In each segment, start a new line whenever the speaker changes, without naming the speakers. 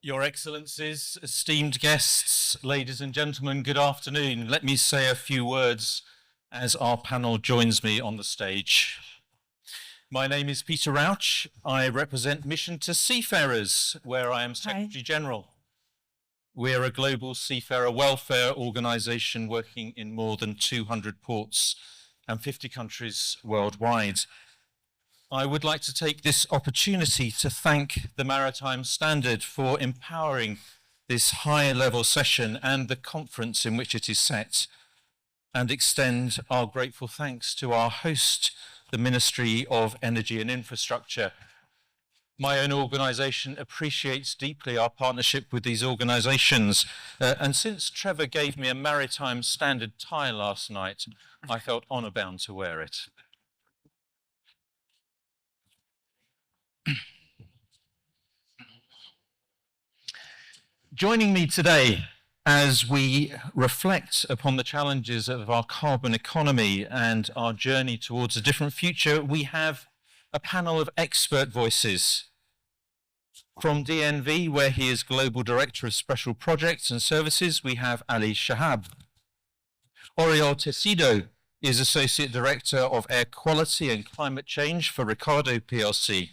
Your Excellencies, esteemed guests, ladies and gentlemen, good afternoon. Let me say a few words as our panel joins me on the stage. My name is Peter Rauch. I represent Mission to Seafarers, where I am Secretary General. We are a global seafarer welfare organisation working in more than 200 ports and 50 countries worldwide. I would like to take this opportunity to thank the Maritime Standard for empowering this high-level session and the conference in which it is set, and extend our grateful thanks to our host, the Ministry of Energy and Infrastructure. My own organisation appreciates deeply our partnership with these organisations, and since Trevor gave me a Maritime Standard tie last night, I felt honour-bound to wear it. Joining me today as we reflect upon the challenges of our carbon economy and our journey towards a different future, we have a panel of expert voices. From DNV, where he is Global Director of Special Projects and Services, we have Ali Shahab. Oriol Tecido is Associate Director of Air Quality and Climate Change for Ricardo plc.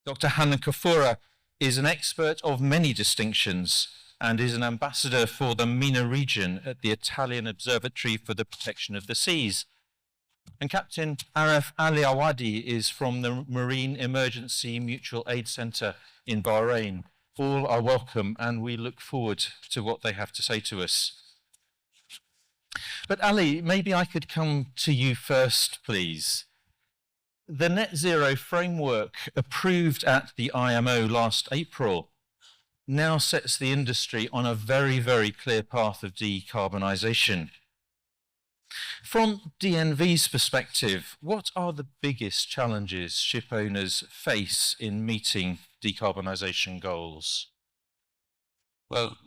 Dr. Hanna Kafura is an expert of many distinctions and is an ambassador for the MENA region at the Italian Observatory for the Protection of the Seas. And Captain Arif Ali Awadi is from the Marine Emergency Mutual Aid Centre in Bahrain. All are welcome, and we look forward to what they have to say to us. But Ali, maybe I could come to you first, please. The net zero framework approved at the IMO last April now sets the industry on a very, very clear path of decarbonisation. From DNV's perspective, what are the biggest challenges ship owners face in meeting decarbonisation goals?
Well,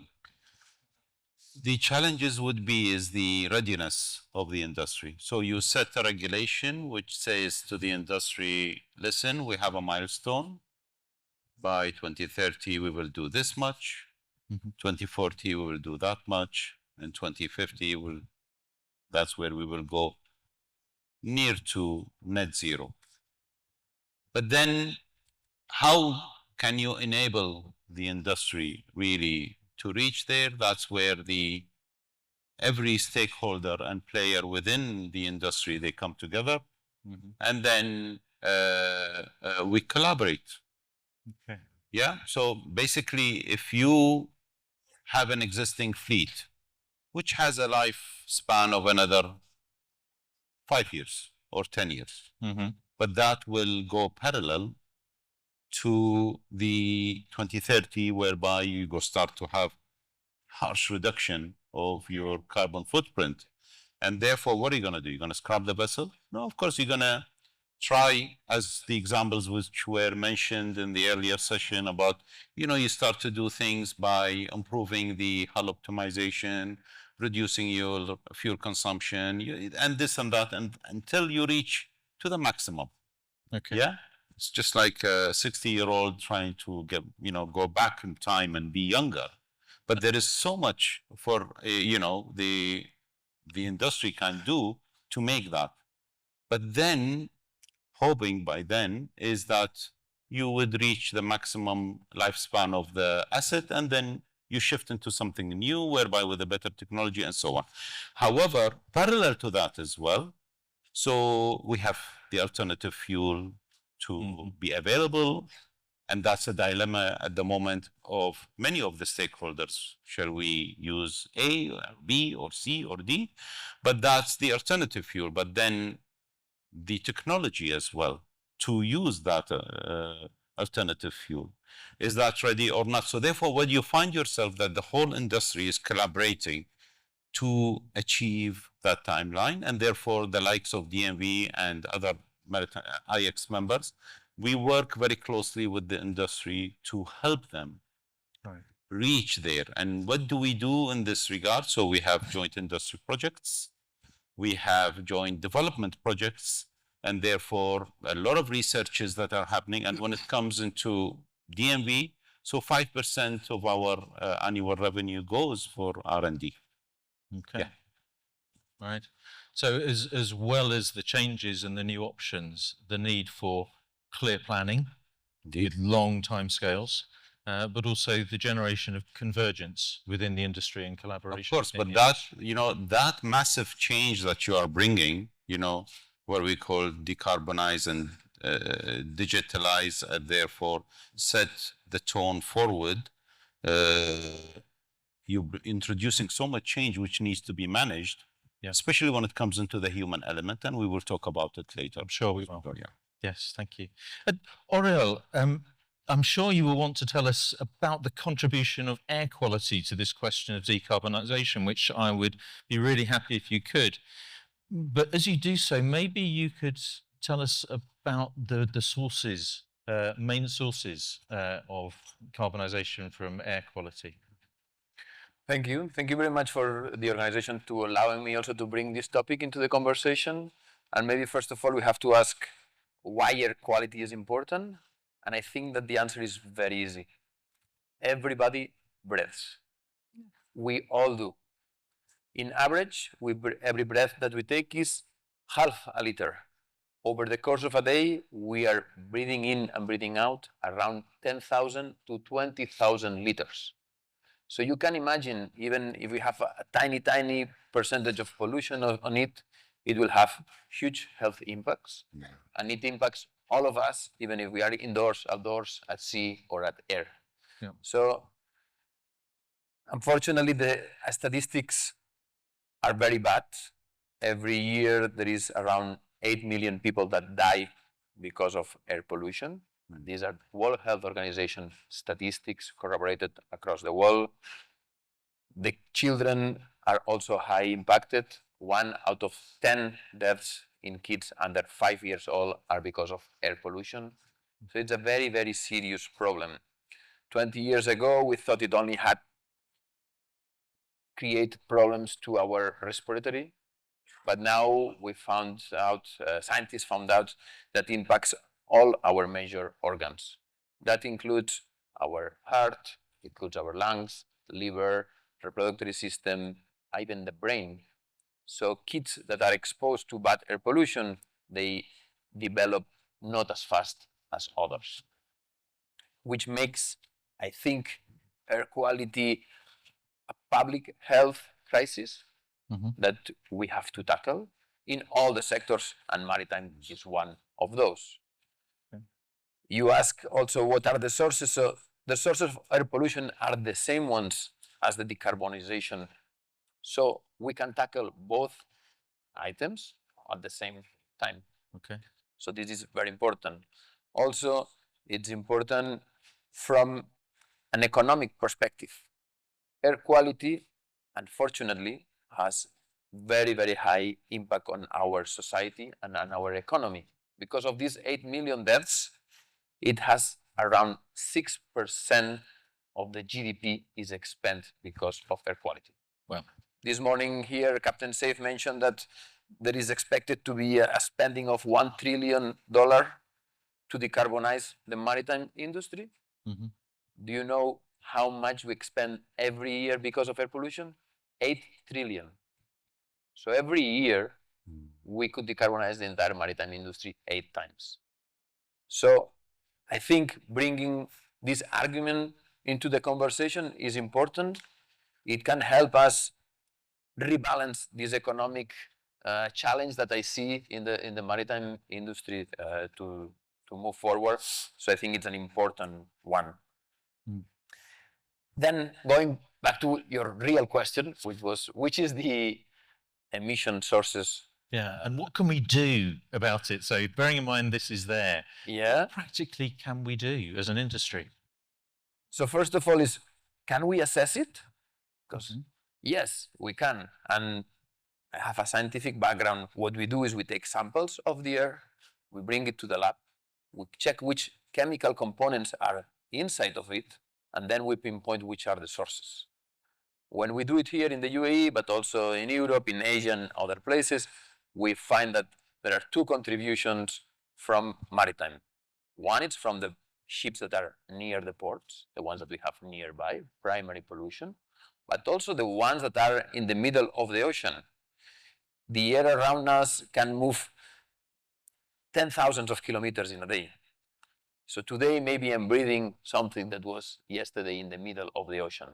the challenges would be the readiness of the industry. So you set a regulation which says to the industry, listen, we have a milestone. By 2030, we will do this much. 2040, we will do that much. And 2050, that's where we will go near to net zero. But then how can you enable the industry really to reach there? That's where every stakeholder and player within the industry, they come together, and then we collaborate.
Okay.
Yeah. So basically, if you have an existing fleet, which has a lifespan of another 5 years or 10 years, but that will go parallel to the 2030, whereby you start to have harsh reduction of your carbon footprint. And therefore, what are you going to do? You're going to scrap the vessel? No, of course, you're going to try, as the examples which were mentioned in the earlier session about, you start to do things by improving the hull optimization, reducing your fuel consumption, and this and that, and until you reach to the maximum.
Okay.
Yeah. It's just like a 60-year-old trying to go back in time and be younger. But there is so much for, the industry can do to make that. But then, hoping by then, is that you would reach the maximum lifespan of the asset, and then you shift into something new, whereby with a better technology and so on. However, parallel to that as well, so we have the alternative fuel to be available, and that's a dilemma at the moment of many of the stakeholders. Shall we use A or B or C or D? But that's the alternative fuel. But then the technology as well to use that alternative fuel, is that ready or not? So therefore, when you find yourself that the whole industry is collaborating to achieve that timeline, and therefore the likes of DNV and other Maritime IX members, we work very closely with the industry to help them reach there. And what do we do in this regard? So we have joint industry projects, we have joint development projects, and therefore a lot of researches that are happening. And when it comes into DNV, So 5% of our annual revenue goes for R&D.
Okay.
Yeah.
Right. So as well as the changes and the new options, the need for clear planning with long timescales, but also the generation of convergence within the industry and collaboration.
Of course, but that, that massive change that you are bringing, what we call decarbonize and digitalize, therefore set the tone forward. You're introducing so much change which needs to be managed, especially when it comes into the human element, and we will talk about it later.
I'm sure we will.
Yeah.
Yes, thank you. Oriol, I'm sure you will want to tell us about the contribution of air quality to this question of decarbonisation, which I would be really happy if you could. But as you do so, maybe you could tell us about the sources, main sources of carbonisation from air quality.
Thank you. Thank you very much for the organization to allowing me also to bring this topic into the conversation. And maybe first of all, we have to ask why air quality is important. And I think that the answer is very easy. Everybody breathes. We all do. In average, every breath that we take is half a liter. Over the course of a day, we are breathing in and breathing out around 10,000 to 20,000 liters. So you can imagine, even if we have a tiny, tiny percentage of pollution on it, it will have huge health impacts. Yeah. And it impacts all of us, even if we are indoors, outdoors, at sea, or at air. Yeah. So unfortunately, the statistics are very bad. Every year, there is around 8 million people that die because of air pollution. And these are World Health Organization statistics corroborated across the world. The children are also high impacted. 1 out of 10 deaths in kids under 5 years old are because of air pollution. So it's a very, very serious problem. 20 years ago, we thought it only had created problems to our respiratory. But now we found out, scientists found out that it impacts all our major organs. That includes our heart, it includes our lungs, liver, reproductive system, even the brain. So kids that are exposed to bad air pollution, they develop not as fast as others, which makes, I think, air quality a public health crisis that we have to tackle in all the sectors, and maritime is one of those. Okay. You ask also what are the sources. So the sources of air pollution are the same ones as the decarbonization. So we can tackle both items at the same time.
Okay.
So this is very important. Also, it's important from an economic perspective. Air quality, unfortunately, has very, very high impact on our society and on our economy. Because of these 8 million deaths, it has around 6% of the GDP is expended because of air quality.
Well,
this morning here, Captain Safe mentioned that there is expected to be a spending of $1 trillion to decarbonize the maritime industry. Do you know how much we expend every year because of air pollution? 8 trillion. So every year, we could decarbonize the entire maritime industry 8 times. So I think bringing this argument into the conversation is important. It can help us rebalance this economic challenge that I see in the maritime industry to move forward. So I think it's an important one. Then going back to your real question, which is the emission sources.
Yeah, and what can we do about it? So bearing in mind this is there, what practically can we do as an industry?
So first of all is, can we assess it? Because yes, we can. And I have a scientific background. What we do is we take samples of the air, we bring it to the lab, we check which chemical components are inside of it, and then we pinpoint which are the sources. When we do it here in the UAE, but also in Europe, in Asia, and other places, we find that there are 2 contributions from maritime. One is from the ships that are near the ports, the ones that we have nearby, primary pollution, but also the ones that are in the middle of the ocean. The air around us can move 10,000 of kilometers in a day. So today, maybe I'm breathing something that was yesterday in the middle of the ocean.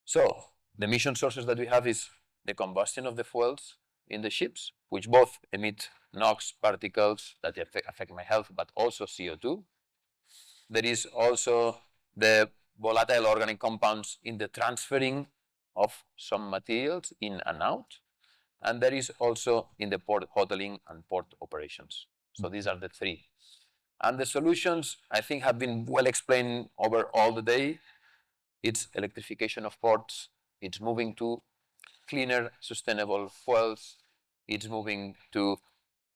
So the emission sources that we have is the combustion of the fuels in the ships, which both emit NOx particles that affect my health, but also CO2. There is also the volatile organic compounds in the transferring of some materials in and out. And there is also in the port hoteling and port operations. So these are the three. And the solutions, I think, have been well explained over all the day. It's electrification of ports. It's moving to cleaner, sustainable fuels. It's moving to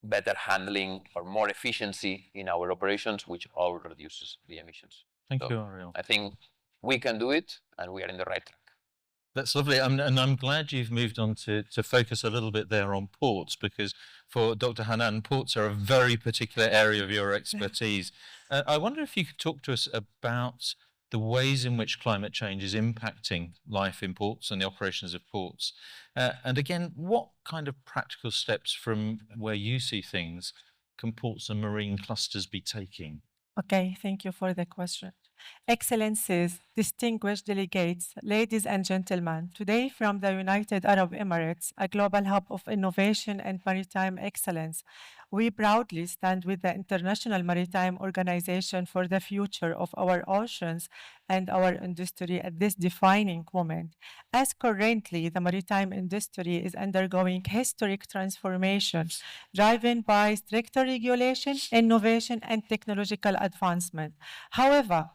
better handling or more efficiency in our operations, which all reduces the emissions.
Thank you, Ariel.
I think we can do it, and we are in the right track.
That's lovely. And I'm glad you've moved on to focus a little bit there on ports, because for Dr. Hanan, ports are a very particular area of your expertise. I wonder if you could talk to us about the ways in which climate change is impacting life in ports and the operations of ports. And again, what kind of practical steps from where you see things can ports and marine clusters be taking?
Okay, thank you for the question. Excellencies, distinguished delegates, ladies and gentlemen, today from the United Arab Emirates, a global hub of innovation and maritime excellence, we proudly stand with the International Maritime Organization for the future of our oceans and our industry at this defining moment, as currently the maritime industry is undergoing historic transformation, driven by stricter regulation, innovation, and technological advancement. However,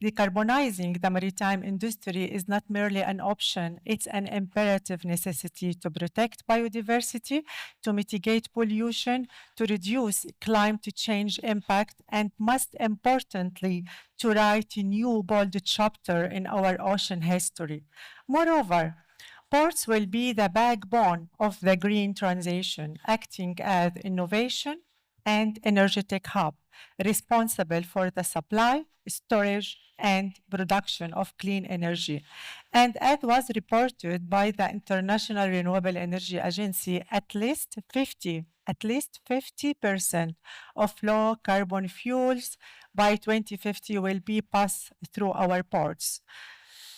decarbonizing the maritime industry is not merely an option, it's an imperative necessity to protect biodiversity, to mitigate pollution, to reduce climate change impact, and most importantly, to write a new bold chapter in our ocean history. Moreover, ports will be the backbone of the green transition, acting as innovation and energetic hub, responsible for the supply, storage, and production of clean energy. And as was reported by the International Renewable Energy Agency, at least 50% of low carbon fuels by 2050 will be passed through our ports.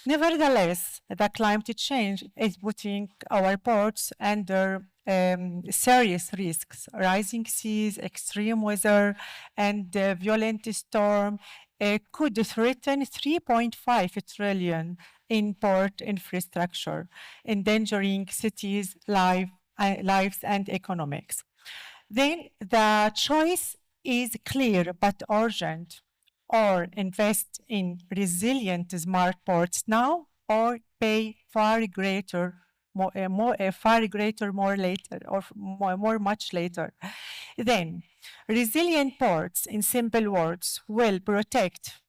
Nevertheless, the climate change is putting our ports under serious risks. Rising seas, extreme weather, and violent storm could threaten 3.5 trillion in port infrastructure, endangering cities' lives and economics. Then the choice is clear but urgent: or invest in resilient smart ports now, or pay much later. Then, resilient ports, in simple words, will protect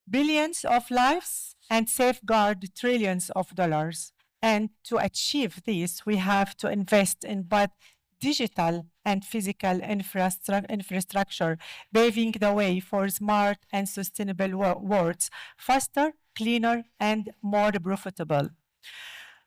billions of lives and safeguard trillions of dollars. And to achieve this, we have to invest in both digital and physical infrastructure, paving the way for smart and sustainable worlds, faster, cleaner, and more profitable.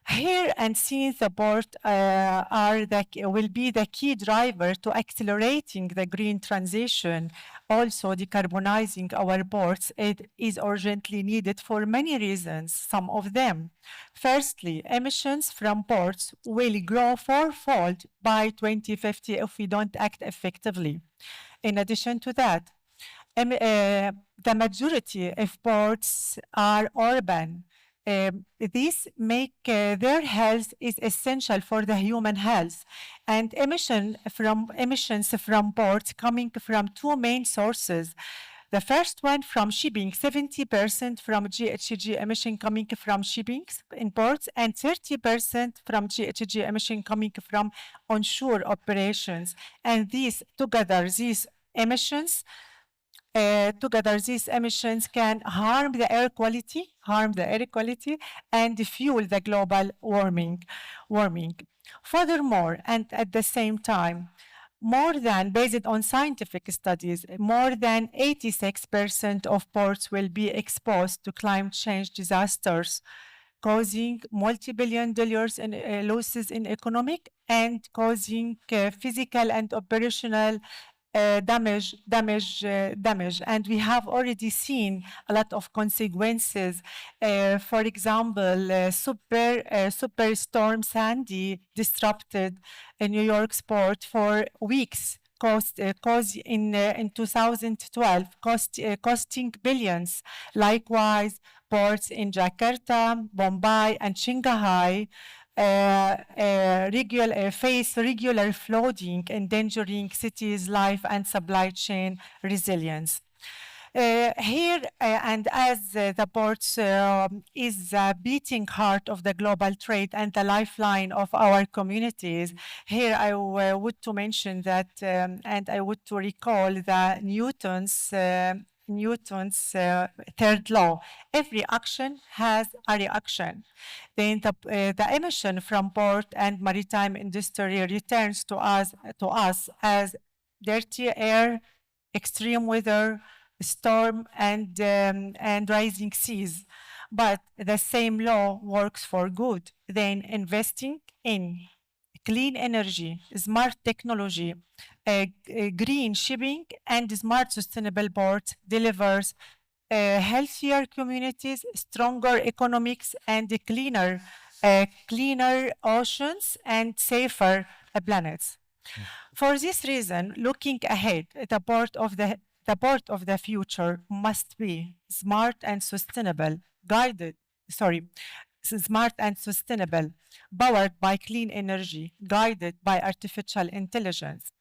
Here and since the port will be the key driver to accelerating the green transition, also decarbonizing our ports, it is urgently needed for many reasons, some of them. Firstly, emissions from ports will grow fourfold by 2050 if we don't act effectively. In addition to that, the majority of ports are urban. This make their health is essential for the human health, and emissions from ports coming from two main sources. The first one from shipping, 70% from GHG emission coming from shipping in ports, and 30% from GHG emission coming from onshore operations. And these emissions can harm the air quality, and fuel the global warming. Furthermore, and at the same time, based on scientific studies, more than 86% of ports will be exposed to climate change disasters, causing multi-billion dollars in losses in economic and causing physical and operational damage. And we have already seen a lot of consequences. For example, Superstorm Sandy disrupted New York's port for weeks, in 2012, costing billions. Likewise, ports in Jakarta, Mumbai, and Shanghai face regular flooding, endangering cities' life and supply chain resilience. And as the ports is the beating heart of the global trade and the lifeline of our communities, here I would to mention that, and I would to recall the Newton's third law. Every action has a reaction. Then the emission from port and maritime industry returns to us as dirty air, extreme weather, storm, and rising seas. But the same law works for good. Then investing in clean energy, smart technology, green shipping, and smart sustainable ports delivers healthier communities, stronger economics, and cleaner oceans and safer planets. For this reason, looking ahead, the port of the future must be smart and sustainable, powered by clean energy, guided by artificial intelligence,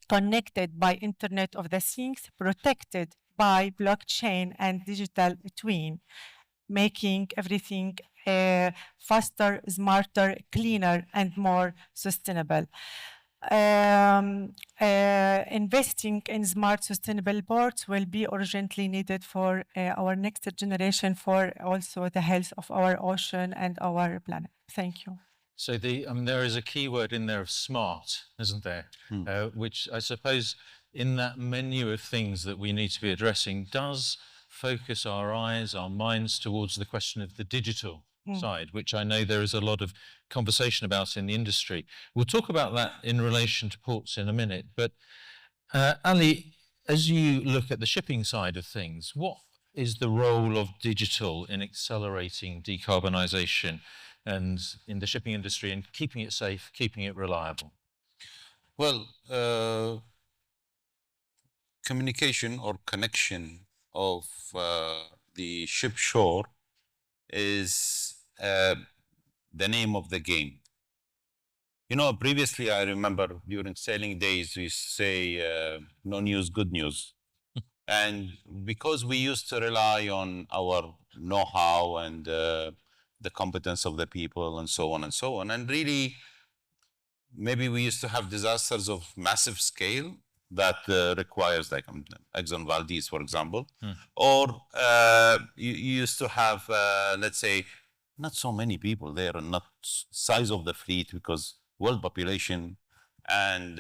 connected by Internet of the Things, protected by blockchain and digital twin, making everything faster, smarter, cleaner, and more sustainable. Investing in smart, sustainable ports will be urgently needed for our next generation, for also the health of our ocean and our planet. Thank you.
So there is a key word in there of smart, isn't there? Which I suppose in that menu of things that we need to be addressing does focus our eyes, our minds towards the question of the digital side, which I know there is a lot of conversation about in the industry. We'll talk about that in relation to ports in a minute. But Ali, as you look at the shipping side of things, what is the role of digital in accelerating decarbonisation and in the shipping industry and keeping it safe, keeping it reliable?
Well, communication or connection of the ship shore is the name of the game. You know, previously I remember during sailing days we used to say no news, good news. And because we used to rely on our know-how and the competence of the people and so on, and really maybe we used to have disasters of massive scale that requires, like Exxon Valdez, for example, or you used to have, let's say, not so many people there and not size of the fleet because world population and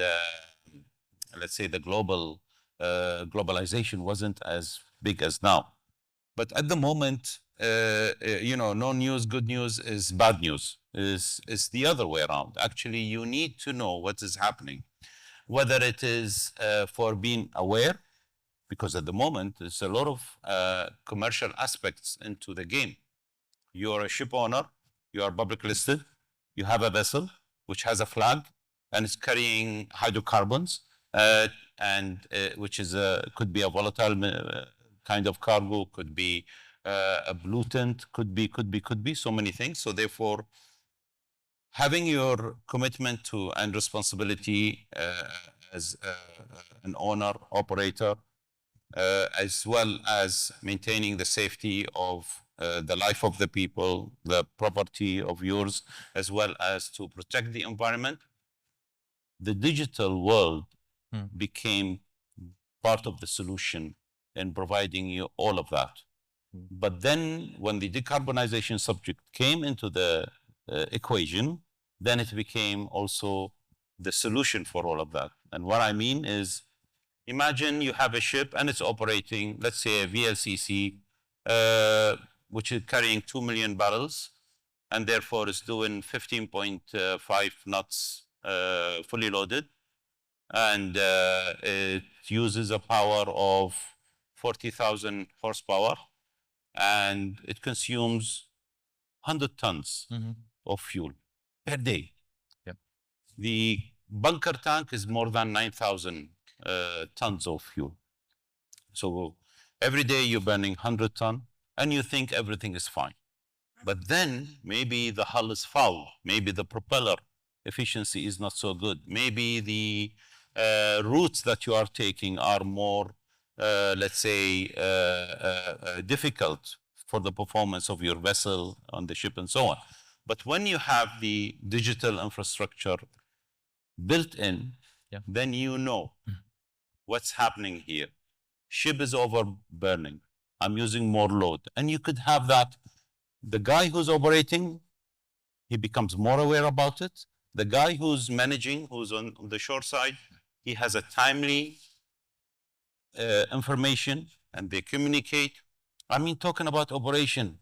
let's say the globalization wasn't as big as now. But at the moment, you know, no news, good news is bad news, is the other way around. Actually, you need to know what is happening, whether it is for being aware, because at the moment, there's a lot of commercial aspects into the game. You're a ship owner, you are public listed, you have a vessel which has a flag and is carrying hydrocarbons, and which is could be a volatile kind of cargo, could be a pollutant, could be so many things. So therefore, having your commitment to and responsibility as an owner, operator, as well as maintaining the safety of the life of the people, the property of yours, as well as to protect the environment, the digital world became part of the solution in providing you all of that. But then when the decarbonization subject came into the equation, then it became also the solution for all of that. And what I mean is, imagine you have a ship and it's operating, let's say a VLCC, which is carrying 2 million barrels, and therefore is doing 15.5 knots fully loaded. And it uses a power of 40,000 horsepower, and it consumes 100 tons of fuel per day.
Yep.
The bunker tank is more than 9,000 tons of fuel. So every day you're burning 100 tons, and you think everything is fine. But then maybe the hull is foul, maybe the propeller efficiency is not so good, maybe the routes that you are taking are more, let's say, difficult for the performance of your vessel on the ship and so on. But when you have the digital infrastructure built in, then you know what's happening here. Ship is overburning. I'm using more load. And you could have that. The guy who's operating, he becomes more aware about it. The guy who's managing, who's on the shore side, he has a timely information, and they communicate. I mean, talking about operation,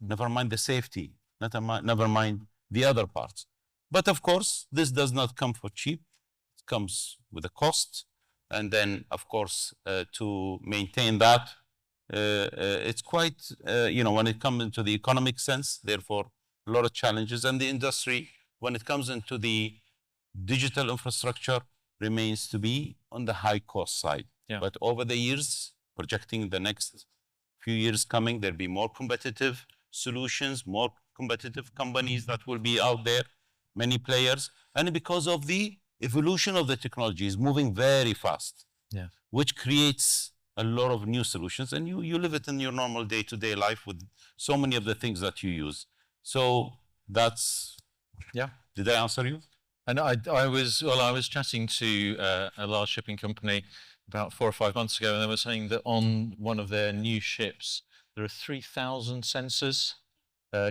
never mind the safety, never mind the other parts. But of course, this does not come for cheap. It comes with a cost. And then, of course, to maintain that, it's quite, when it comes into the economic sense, therefore, a lot of challenges. And the industry, when it comes into the digital infrastructure, remains to be on the high cost side.
Yeah.
But over the years, projecting the next few years coming, there'll be more competitive solutions, more competitive companies that will be out there, many players. And because of the evolution of the technology is moving very fast, which creates a lot of new solutions. And you live it in your normal day-to-day life with so many of the things that you use. So that's, did I answer you?
And I was chatting to a large shipping company about 4 or 5 months ago, and they were saying that on one of their new ships, there are 3,000 sensors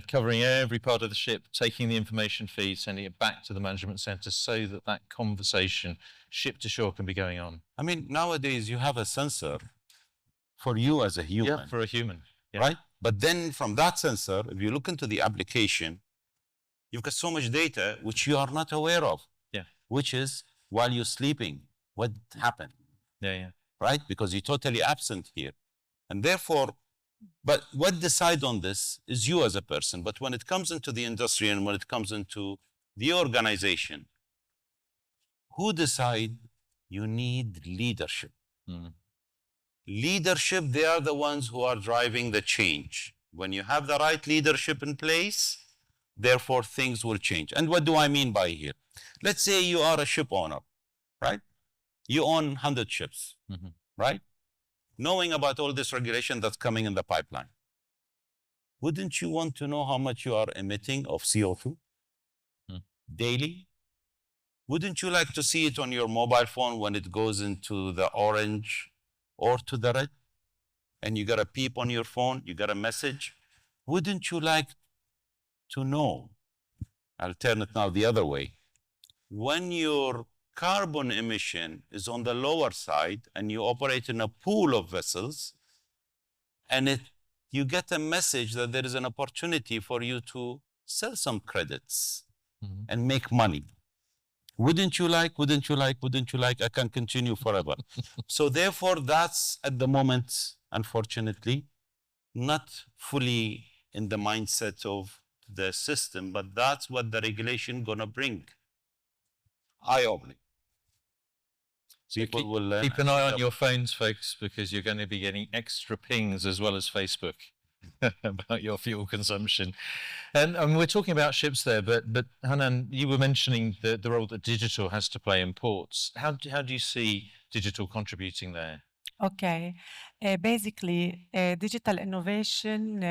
covering every part of the ship, taking the information feed, sending it back to the management center so that that conversation ship to shore can be going on.
I mean, nowadays you have a sensor for you as a human.
Yeah, for a human. Yeah.
Right? But then from that sensor, if you look into the application, you've got so much data which you are not aware of.
Yeah.
Which is, while you're sleeping, what happened?
Yeah.
Right? Because you're totally absent here. And therefore, but what decide on this is you as a person. But when it comes into the industry and when it comes into the organization, who decide? You need leadership. Leadership, they are the ones who are driving the change. When you have the right leadership in place, therefore things will change. And what do I mean by here? Let's say you are a ship owner, right? You own 100 ships, right? Knowing about all this regulation that's coming in the pipeline, wouldn't you want to know how much you are emitting of CO2 daily? Wouldn't you like to see it on your mobile phone when it goes into the orange or to the red? And you got a beep on your phone, you got a message. Wouldn't you like to know? I'll turn it now the other way. When your carbon emission is on the lower side and you operate in a pool of vessels, and you get a message that there is an opportunity for you to sell some credits and make money. Wouldn't you like? I can continue forever. So therefore, that's at the moment, unfortunately, not fully in the mindset of the system, but that's what the regulation gonna bring. Eye-opening.
So keep an eye on your phones, folks, because you're going to be getting extra pings as well as Facebook about your fuel consumption. And we're talking about ships there, but Hanan, you were mentioning the role that digital has to play in ports. How do you see digital contributing there?
Okay, basically, digital innovation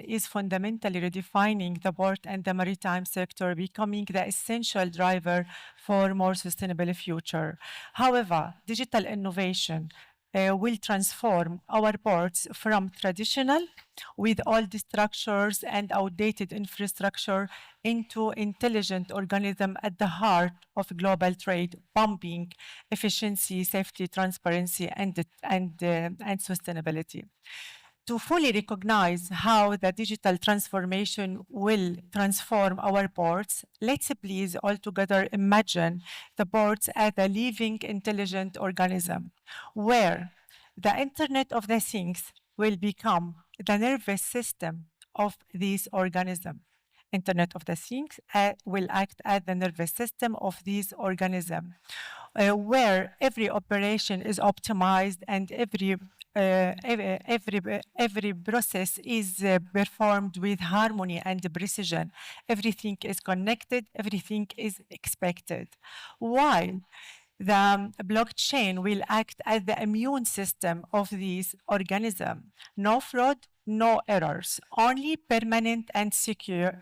is fundamentally redefining the port and the maritime sector, becoming the essential driver for a more sustainable future. However, digital innovation will transform our ports from traditional, with old structures and outdated infrastructure, into intelligent organism at the heart of global trade, pumping efficiency, safety, transparency, and sustainability. To fully recognize how the digital transformation will transform our ports, let's please all together imagine the ports as a living, intelligent organism, where the Internet of the Things will become the nervous system of this organism. Internet of the Things will act as the nervous system of this organism, where every operation is optimized and every process is performed with harmony and precision. Everything is connected, everything is expected. While the blockchain will act as the immune system of this organism. No fraud, no errors, only permanent and secure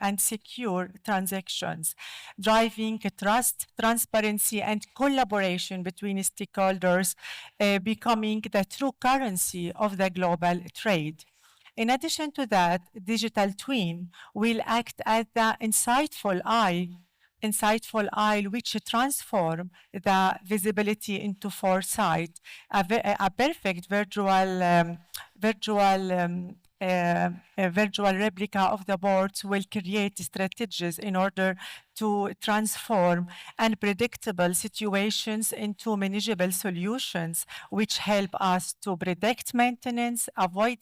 transactions, driving trust, transparency, and collaboration between stakeholders, becoming the true currency of the global trade. In addition to that, digital twin will act as the insightful eye which transform the visibility into foresight. A perfect virtual replica of the boards will create strategies in order to transform unpredictable situations into manageable solutions, which help us to predict maintenance, avoid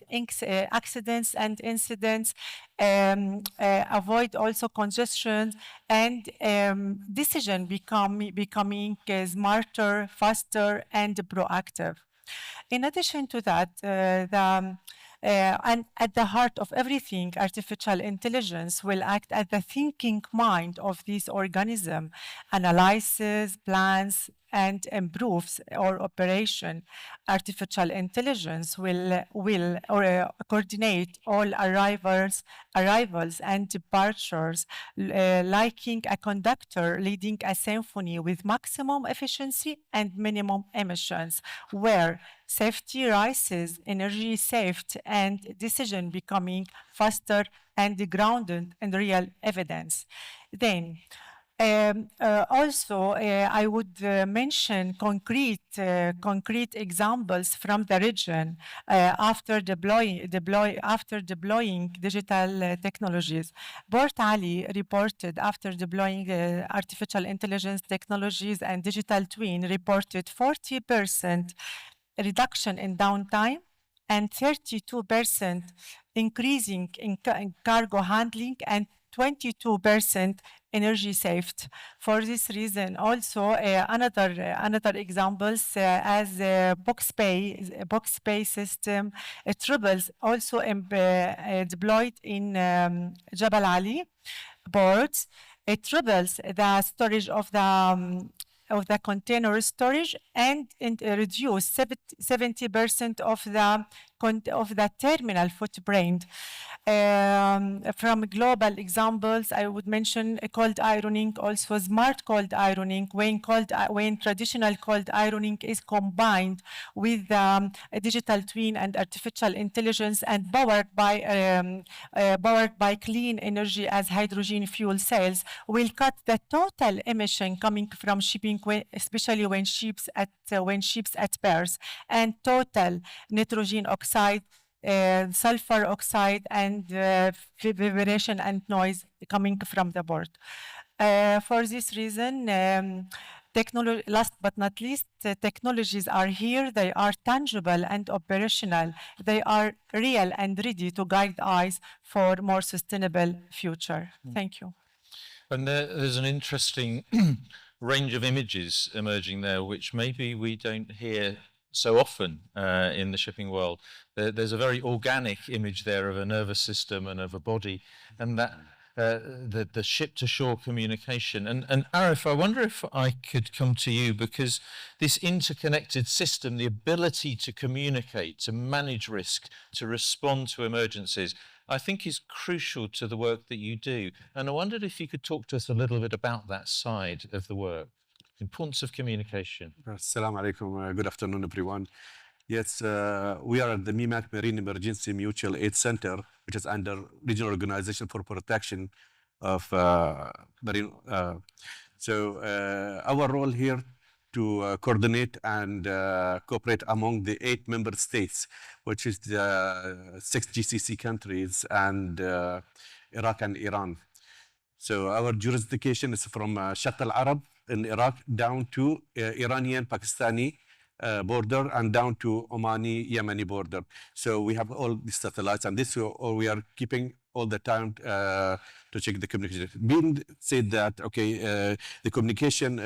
accidents and incidents, avoid also congestion, and decision becoming smarter, faster, and proactive. In addition to that, and at the heart of everything, artificial intelligence will act as the thinking mind of this organism, analyzes, plans, and improves our operation. Artificial intelligence will coordinate all arrivals and departures, liking a conductor leading a symphony with maximum efficiency and minimum emissions, where safety rises, energy saved, and decision becoming faster and grounded in real evidence. Then, also, I would mention concrete examples from the region after deploying digital technologies. Port Ali reported after deploying artificial intelligence technologies and digital twin reported 40% reduction in downtime and 32% increasing in cargo handling and 22% energy saved. For this reason, also another examples as box pay system triples also deployed in Jabal Ali ports. It triples the storage of the container storage and reduce 70% of the terminal footprint. From global examples, I would mention cold ironing, also smart cold ironing, when traditional cold ironing is combined with a digital twin and artificial intelligence and powered by clean energy as hydrogen fuel cells, will cut the total emission coming from shipping, especially when ships at pairs, and total nitrogen oxide, sulfur oxide, and vibration and noise coming from the board. For this reason, last but not least, technologies are here. They are tangible and operational. They are real and ready to guide us for more sustainable future. Thank you.
And there's an interesting range of images emerging there, which maybe we don't hear so often in the shipping world. There's a very organic image there of a nervous system and of a body, and that the ship-to-shore communication. And Arif, I wonder if I could come to you, because this interconnected system, the ability to communicate, to manage risk, to respond to emergencies, I think is crucial to the work that you do. And I wondered if you could talk to us a little bit about that side of the work. Importance of communication.
Assalamu alaikum. Good afternoon, everyone. Yes, we are at the MEMAC Marine Emergency Mutual Aid Center, which is under Regional Organization for Protection of Marine. Our role here to coordinate and cooperate among the 8 member states, which is the 6 GCC countries and Iraq and Iran. So our jurisdiction is from Shatt al-Arab in Iraq down to Iranian-Pakistani border and down to Omani-Yemeni border. So we have all these satellites, and this we are keeping all the time to check the communication. Being said that, okay, the communication,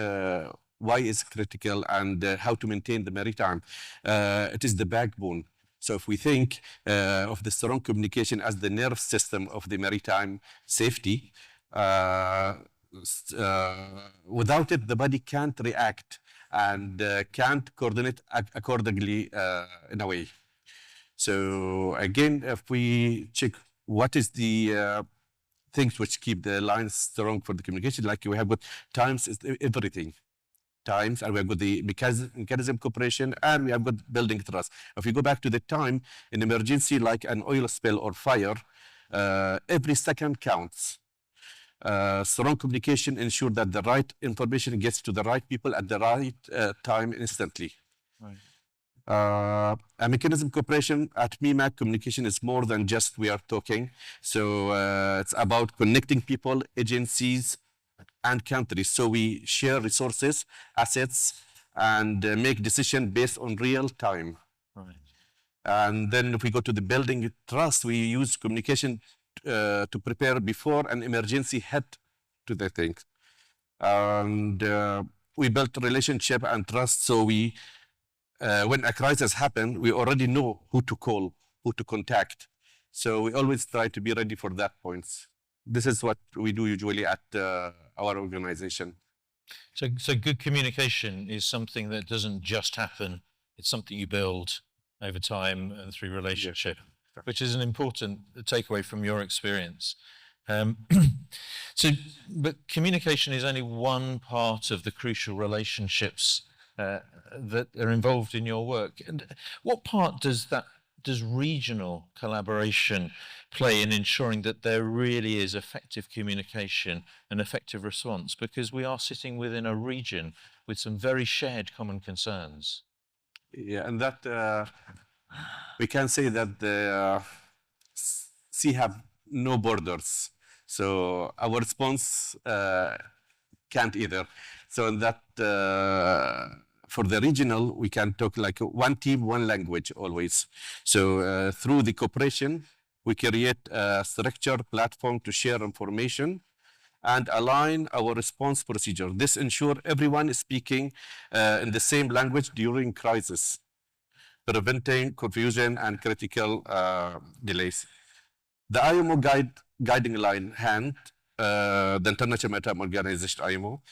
why is critical and how to maintain the maritime, it is the backbone. So if we think of the strong communication as the nerve system of the maritime safety, without it, the body can't react and can't coordinate accordingly in a way. So again, if we check what is the things which keep the lines strong for the communication, like we have got times is everything. Times, and we have got the mechanism cooperation, and we have got building trust. If we go back to the time in emergency, like an oil spill or fire, every second counts. Strong communication ensure that the right information gets to the right people at the right time instantly.
Right.
A mechanism cooperation at MEMAC communication is more than just we are talking. So it's about connecting people, agencies, and countries. So we share resources, assets, and make decisions based on real time.
Right.
And then if we go to the building trust, we use communication to prepare before an emergency hit to the thing. And we built relationship and trust. So we, when a crisis happens, we already know who to call, who to contact. So we always try to be ready for that point. This is what we do usually at our organization.
So good communication is something that doesn't just happen. It's something you build over time and through relationship, which is an important takeaway from your experience. But communication is only one part of the crucial relationships that are involved in your work. And what part does regional collaboration play in ensuring that there really is effective communication and effective response? Because we are sitting within a region with some very shared common concerns.
Yeah, and that we can say that the sea have no borders. So our response can't either. So in that, for the regional, we can talk like one team, one language always. So through the cooperation, we create a structured platform to share information and align our response procedure. This ensures everyone is speaking in the same language during crisis, preventing confusion and critical delays. The IMO guiding line hand, the International Maritime Organization IMO,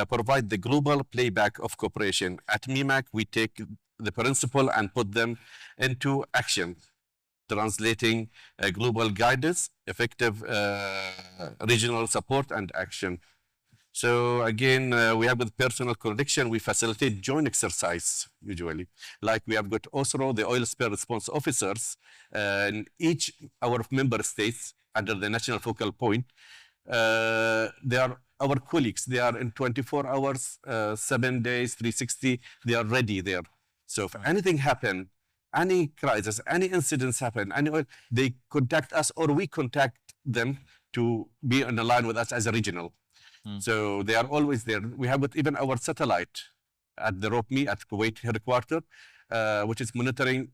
provide the global playback of cooperation. At MEMAC, we take the principle and put them into action, translating global guidance, effective regional support and action. So again, we have with personal connection, we facilitate joint exercise usually. Like we have got OSRO, the oil spill response officers, in each our member states under the national focal point. They are our colleagues. They are in 24 hours, 7 days, 360. They are ready there. So if anything happen, any crisis, any incidents happen, they contact us or we contact them to be on the line with us as a regional. So they are always there. We have got even our satellite at the ROPME at Kuwait headquarters, which is monitoring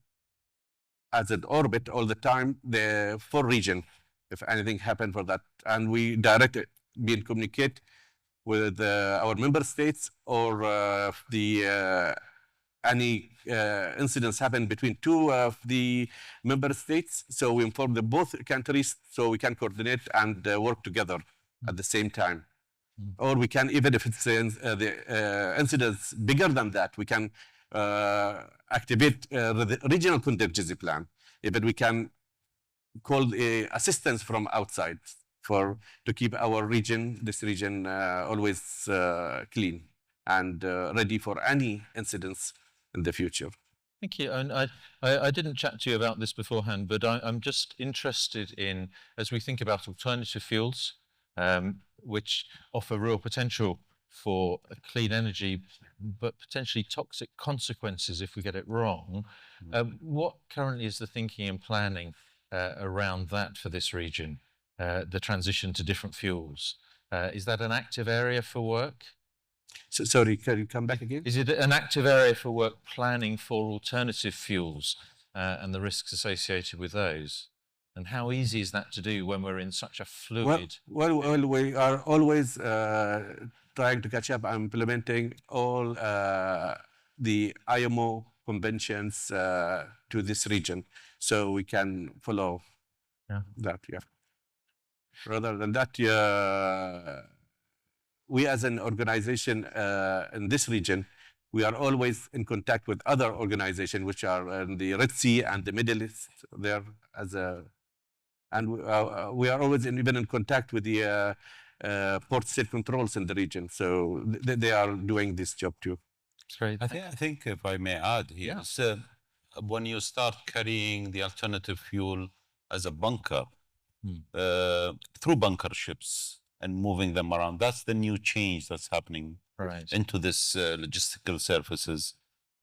as an orbit all the time the full region, if anything happened for that. And we direct it, being communicate with our member states or any incidents happen between two of the member states. So we inform the both countries so we can coordinate and work together at the same time. Or we can, even if it's the incidents bigger than that, we can activate the regional contingency plan. Even we can call assistance from outside to keep our region, this region, always clean and ready for any incidents in the future.
Thank you. And I didn't chat to you about this beforehand, but I'm just interested in, as we think about alternative fuels, which offer real potential for clean energy, but potentially toxic consequences if we get it wrong. What currently is the thinking and planning around that for this region, the transition to different fuels? Is that an active area for work?
So, sorry, can you come back again?
Is it an active area for work planning for alternative fuels and the risks associated with those? And how easy is that to do when we're in such a fluid?
Well, we are always trying to catch up and implementing all the IMO conventions to this region, so we can follow that. Yeah. Rather than that, we as an organization in this region, we are always in contact with other organizations which are in the Red Sea and the Middle East there and we are always even in contact with the port state controls in the region. So they are doing this job too.
That's great.
I think if I may add here, when you start carrying the alternative fuel as a bunker through bunker ships and moving them around, that's the new change that's happening into this logistical services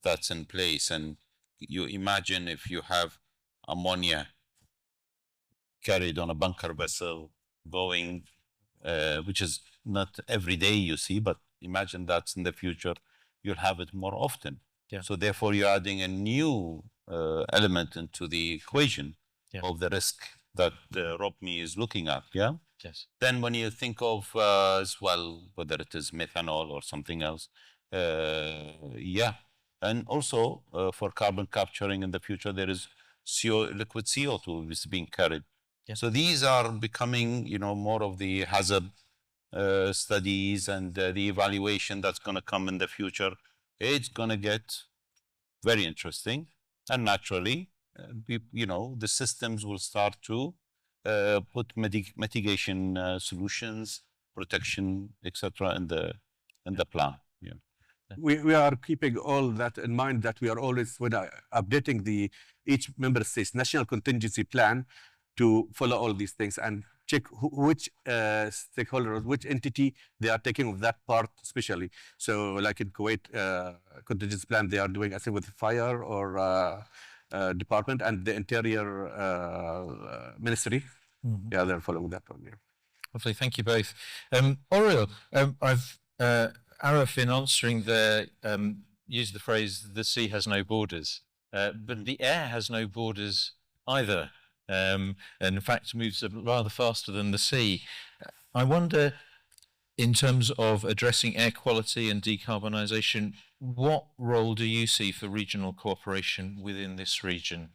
that's in place. And you imagine if you have ammonia carried on a bunker vessel going, which is not every day you see, but imagine that's in the future, you'll have it more often.
Yeah.
So therefore you're adding a new element into the equation of the risk that Robmi is looking at. Yeah.
Yes.
Then when you think of as well, whether it is methanol or something else, and also for carbon capturing in the future, there is liquid CO2 is being carried.
Yeah.
So these are becoming, more of the hazard studies and the evaluation that's going to come in the future. It's going to get very interesting, and naturally, the systems will start to put mitigation solutions, protection, etc. in the plan. Yeah.
We are keeping all that in mind, that we are always updating each member state's national contingency plan to follow all these things and check which stakeholders, which entity they are taking of that part especially. So like in Kuwait contingency plan, they are doing, I think, with fire or department and the interior ministry. Yeah, they're following that one. Yeah.
Lovely, thank you both. Oriel, I've Arif in answering there used the phrase "the sea has no borders," but the air has no borders either, and in fact moves rather faster than the sea. I wonder, in terms of addressing air quality and decarbonisation, what role do you see for regional cooperation within this region?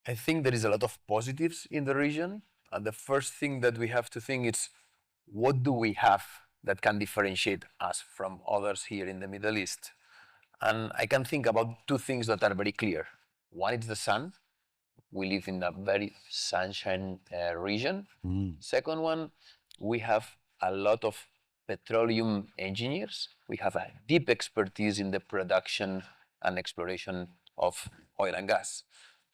I think there is a lot of positives in the region. And the first thing that we have to think is, what do we have that can differentiate us from others here in the Middle East? And I can think about two things that are very clear. One is the sun. We live in a very sunshine region. Second one, we have a lot of petroleum engineers. We have a deep expertise in the production and exploration of oil and gas.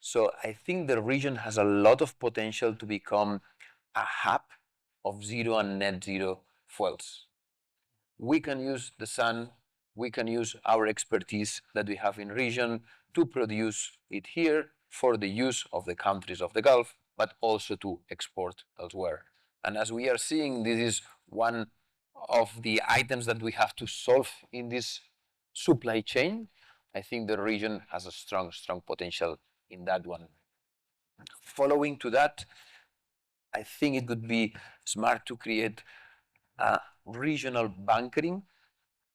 So I think the region has a lot of potential to become a hub of zero and net zero fuels. We can use the sun, we can use our expertise that we have in region to produce it here for the use of the countries of the Gulf, but also to export elsewhere. And as we are seeing, this is one of the items that we have to solve in this supply chain. I think the region has a strong potential in that one. Following to that, I think it would be smart to create regional bunkering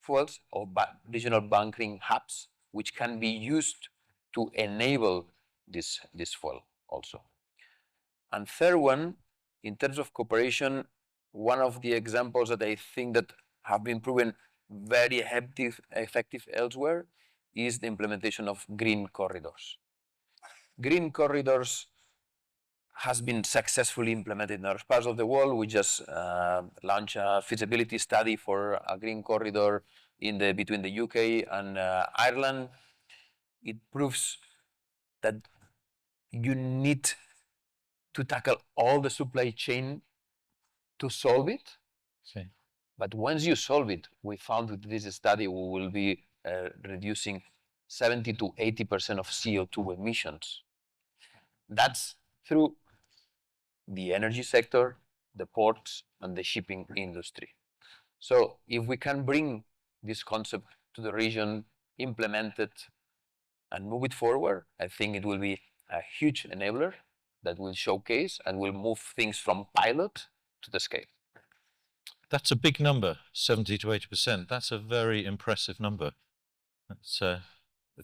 fuels or regional bunkering hubs, which can be used to enable this fuel also. And third one, in terms of cooperation, one of the examples that I think that have been proven very effective elsewhere is the implementation of green corridors. Green corridors has been successfully implemented in other parts of the world. We just launched a feasibility study for a green corridor between the UK and Ireland. it proves that you need to tackle all the supply chain to solve it.
Okay.
But once you solve it, we found with this study we will be reducing 70 to 80% of CO2 emissions. That's through the energy sector, the ports, and the shipping industry. So if we can bring this concept to the region, implement it, and move it forward, I think it will be a huge enabler that will showcase and will move things from pilot to the scale.
That's a big number, 70 to 80%. That's a very impressive number. That's,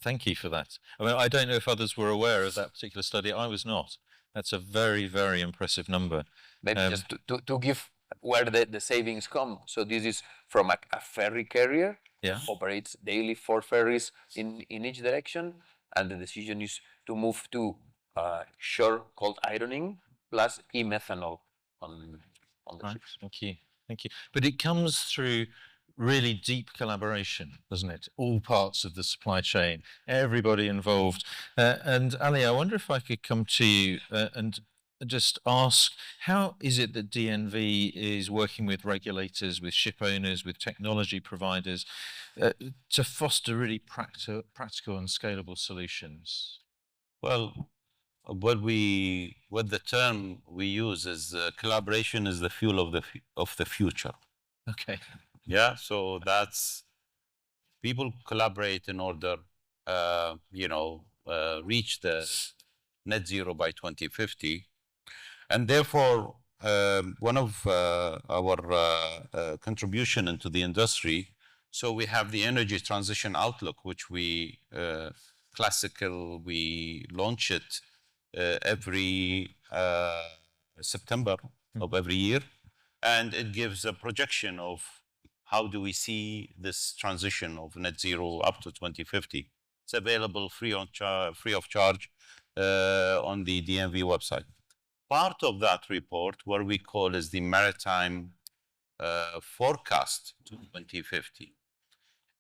thank you for that. I mean, I don't know if others were aware of that particular study. I was not. That's a very, very impressive number.
Maybe just to give where the savings come. So this is from a ferry carrier, operates daily 4 ferries in each direction, and the decision is to move to shore cold ironing plus e-methanol on the ships.
Thank you. Thank you. But it comes through really deep collaboration, doesn't it? All parts of the supply chain, everybody involved. And Ali, I wonder if I could come to you and just ask, how is it that DNV is working with regulators, with ship owners, with technology providers to foster really practical and scalable solutions?
Well, what the term we use is collaboration is the fuel of the future.
Okay.
Yeah, so that's people collaborate in order, reach the net zero by 2050, and therefore one of our contribution into the industry. So we have the energy transition outlook, which we launch it every September of every year, and it gives a projection of how do we see this transition of net zero up to 2050. It's available free of charge on the DNV website. Part of that report, what we call is the Maritime forecast to 2050.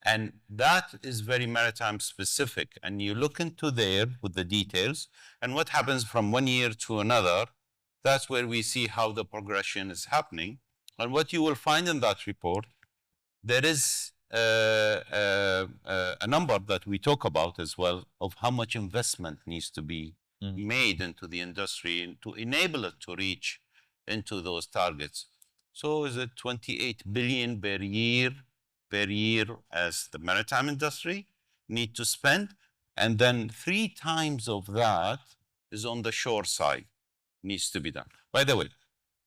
And that is very maritime specific. And you look into there with the details and what happens from one year to another. That's where we see how the progression is happening. And what you will find in that report, there is a number that we talk about as well of how much investment needs to be made into the industry to enable it to reach into those targets. So is it 28 billion per year as the maritime industry need to spend, and then 3 times of that is on the shore side, needs to be done. By the way,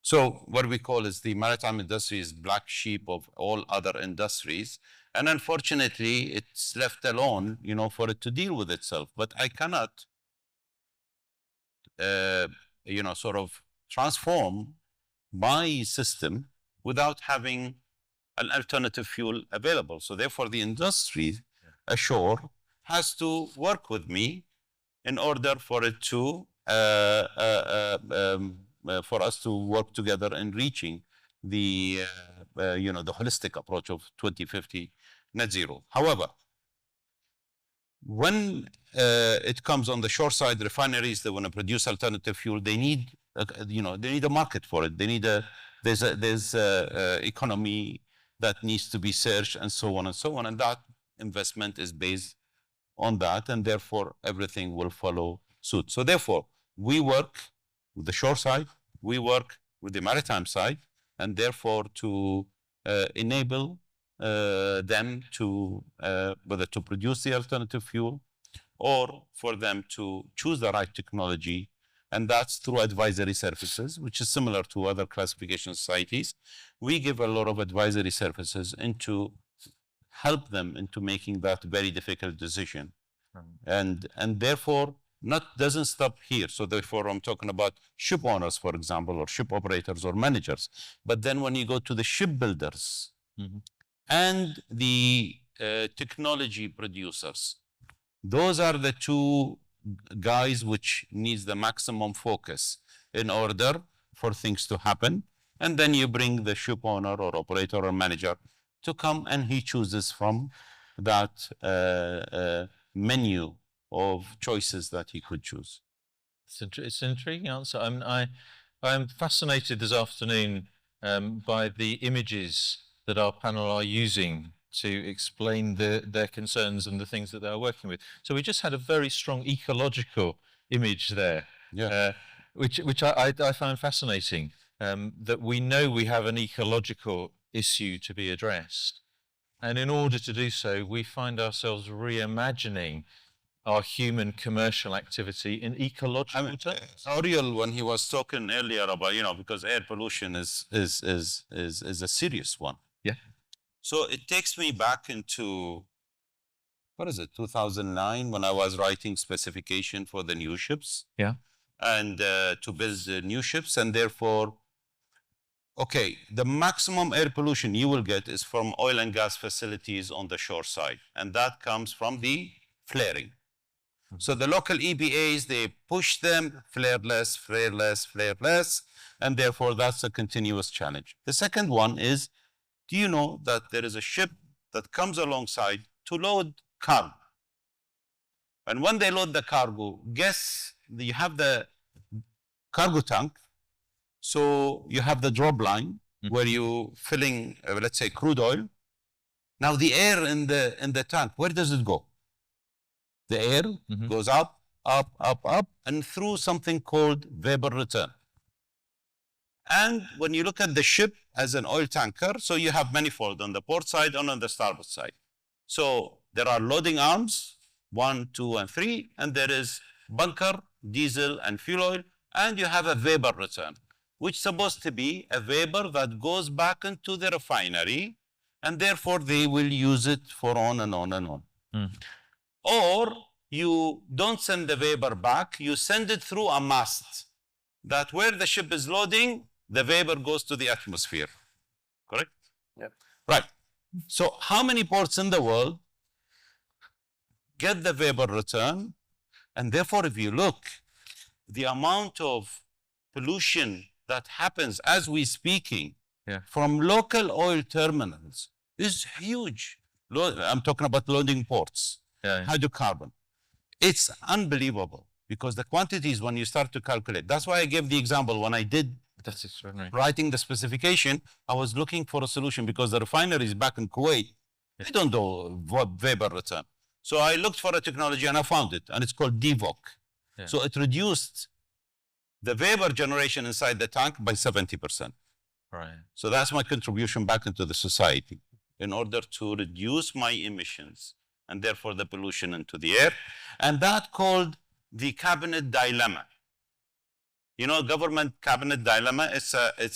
so what we call is the maritime industry is black sheep of all other industries, and unfortunately it's left alone, for it to deal with itself. But I cannot, sort of transform my system without having an alternative fuel available. So therefore the industry ashore has to work with me in order for it to for us to work together in reaching the the holistic approach of 2050 net zero. However, when it comes on the shore side, refineries that want to produce alternative fuel, they need they need a market for it. They need there's economy that needs to be searched, and so on and so on. And that investment is based on that, and therefore everything will follow suit. So therefore, we work with the shore side, we work with the maritime side, and therefore to enable them to whether to produce the alternative fuel or for them to choose the right technology. And that's through advisory services, which is similar to other classification societies. We give a lot of advisory services into help them into making that very difficult decision. And therefore, doesn't stop here. So therefore, I'm talking about ship owners, for example, or ship operators or managers. But then when you go to the shipbuilders and the technology producers, those are the 2 guys which needs the maximum focus in order for things to happen. And then you bring the ship owner or operator or manager to come, and he chooses from that menu of choices that he could choose.
It's an intriguing answer. I'm fascinated this afternoon by the images that our panel are using to explain their concerns and the things that they are working with. So we just had a very strong ecological image there, which I found fascinating, that we know we have an ecological issue to be addressed. And in order to do so, we find ourselves reimagining our human commercial activity in ecological terms.
Ariel, when he was talking earlier about, because air pollution is a serious one.
Yeah.
So it takes me back into, 2009, when I was writing specification for the new ships.
Yeah.
And to build the new ships, and therefore, the maximum air pollution you will get is from oil and gas facilities on the shore side, and that comes from the flaring. So the local EPAs, they push them, flare less, flare less, flare less, and therefore that's a continuous challenge. The second one is, do you know that there is a ship that comes alongside to load cargo? And when they load the cargo, you have the cargo tank, so you have the drop line where you filling, let's say, crude oil. Now the air in the tank, where does it go? The air goes up, up, up, up, and through something called vapor return. And when you look at the ship as an oil tanker, so you have manifold on the port side and on the starboard side. So there are loading arms, 1, 2, and 3, and there is bunker, diesel, and fuel oil, and you have a vapor return, which is supposed to be a vapor that goes back into the refinery, and therefore they will use it for on and on and on. Or you don't send the vapor back, you send it through a mast, that where the ship is loading, the vapor goes to the atmosphere. Correct?
Yep.
Right. So how many ports in the world get the vapor return? And therefore, if you look, the amount of pollution that happens as we speaking from local oil terminals is huge. I'm talking about loading ports. Hydrocarbon. It's unbelievable because the quantities, when you start to calculate, that's why I gave the example when I did
That's extraordinary.
writing the specification, I was looking for a solution because the refineries back in Kuwait, they don't do vapor return. So I looked for a technology and I found it, and it's called DVOC. So it reduced the vapor generation inside the tank by 70%.
Right.
So that's my contribution back into the society in order to reduce my emissions and therefore the pollution into the air. And that called the cabinet dilemma. Government cabinet dilemma, it's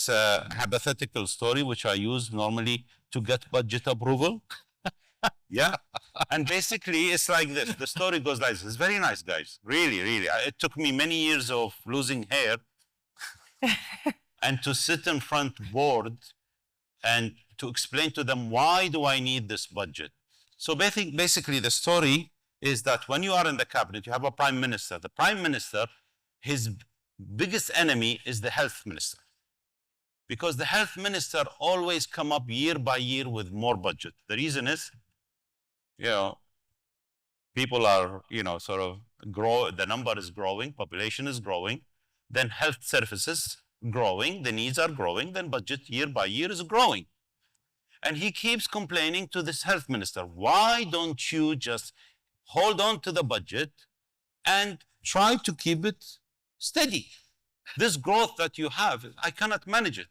a hypothetical story which I use normally to get budget approval. And basically it's like this. The story goes like this. It's very nice, guys. Really, really. It took me many years of losing hair and to sit in front board and to explain to them, why do I need this budget? So basically the story is that when you are in the cabinet, you have a prime minister. The prime minister, his biggest enemy is the health minister. Because the health minister always come up year by year with more budget. The reason is, people are, sort of the number is growing, population is growing, then health services growing, the needs are growing, then budget year by year is growing. And he keeps complaining to this health minister, why don't you just hold on to the budget and try to keep it steady? This growth that you have, I cannot manage it.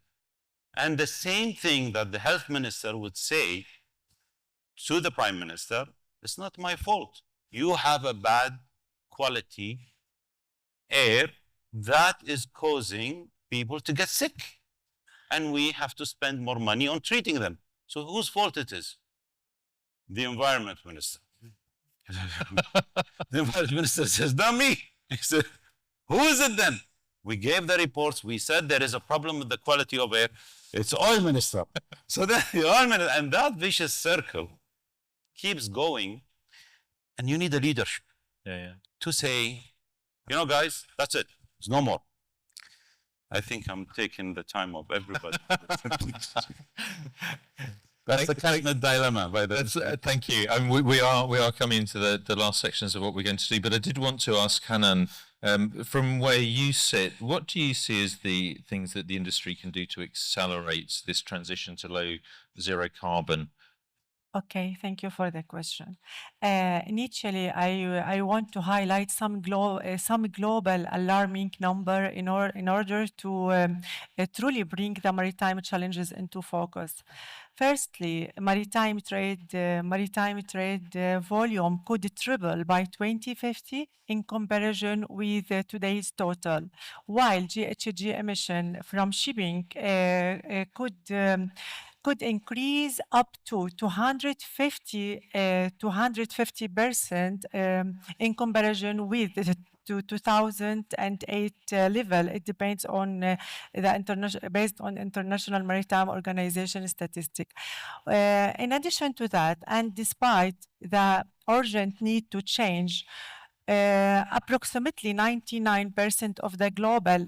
And the same thing that the health minister would say to the prime minister, it's not my fault. You have a bad quality air that is causing people to get sick. And we have to spend more money on treating them. So whose fault it is? The environment minister. The environment minister says, not me. He said, who is it then? We gave the reports. We said there is a problem with the quality of air. It's oil minister. So then the oil minister, and that vicious circle keeps going. And you need a leadership to say, guys, that's it. There's no more. I think I'm taking the time of everybody. That's the kind of dilemma. By the
Thank you. We are coming to the last sections of what we're going to do, but I did want to ask Hanan, from where you sit, what do you see as the things that the industry can do to accelerate this transition to zero carbon?
Okay, thank you for the question. Initially, I want to highlight some global alarming number in order to truly bring the maritime challenges into focus. Firstly, maritime trade volume could triple by 2050 in comparison with today's total, while GHG emission from shipping could increase up to 250% in comparison with the 2008 level. It depends on based on International Maritime Organization statistic. In addition to that, and despite the urgent need to change, approximately 99% of the global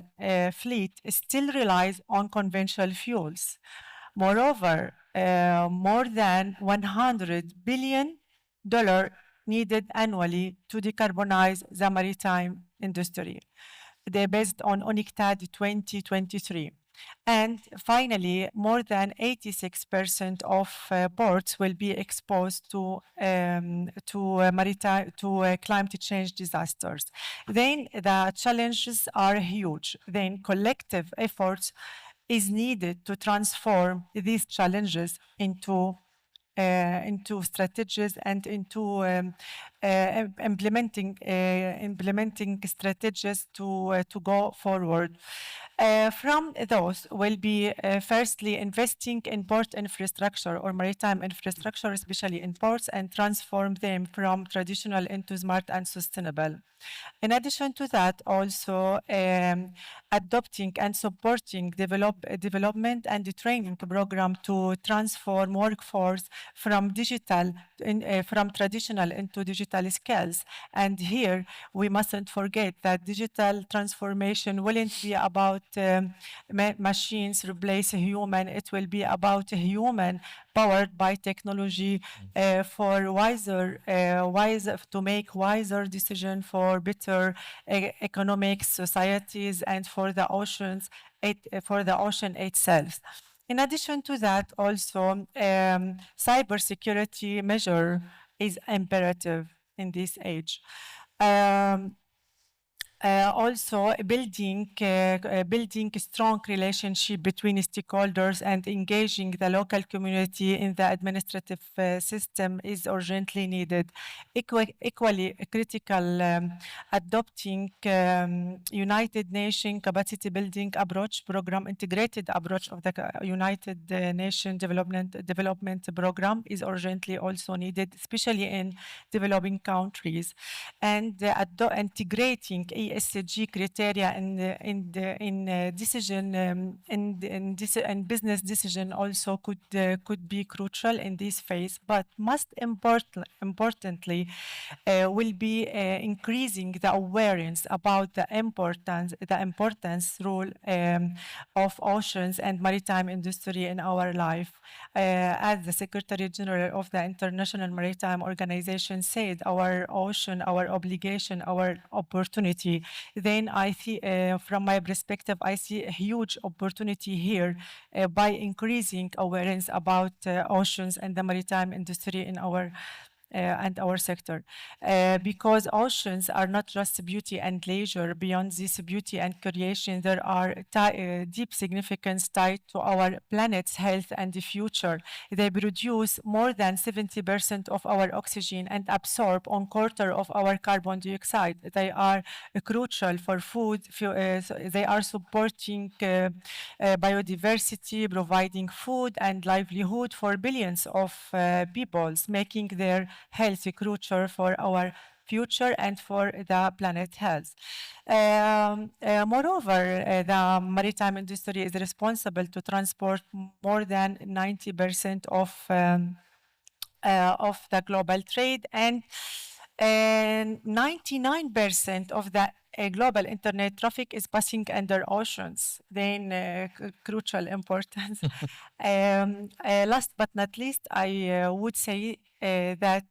fleet still relies on conventional fuels. Moreover, more than $100 billion needed annually to decarbonize the maritime industry. They're based on UNCTAD 2023. And finally, more than 86% of ports will be exposed to climate change disasters. Then the challenges are huge. Then collective efforts is needed to transform these challenges into strategies and into implementing strategies to go forward. From those will be firstly investing in port infrastructure or maritime infrastructure, especially in ports, and transform them from traditional into smart and sustainable. In addition to that, also adopting and supporting development and the training program to transform workforce from from traditional into digital skills. And here we mustn't forget that digital transformation wouldn't be about machines replace human. It will be about human powered by technology for to make wiser decisions for better economic societies and for the oceans, for the ocean itself. In addition to that, also cybersecurity measure is imperative in this age. Also building a strong relationship between stakeholders and engaging the local community in the administrative system is urgently needed. Equally critical, adopting United Nations capacity building approach program, integrated approach of the United Nations development program is urgently also needed, especially in developing countries, and integrating ESG criteria in business decision also could be crucial in this phase. But most importantly, will be increasing the awareness about the importance role of oceans and maritime industry in our life. As the Secretary General of the International Maritime Organization said, our ocean, our obligation, our opportunity. Then I see, from my perspective, I see a huge opportunity here by increasing awareness about oceans and the maritime industry in our and our sector, because oceans are not just beauty and leisure. Beyond this beauty and creation, there are deep significance tied to our planet's health and the future. They produce more than 70% of our oxygen and absorb a quarter of our carbon dioxide. They are crucial for food. They are supporting biodiversity, providing food and livelihood for billions of people, making their health crucial for our future and for the planet health. Moreover, the maritime industry is responsible to transport more than 90% of the global trade, and 99% of the global internet traffic is passing under oceans, then crucial importance. Last but not least, I would say that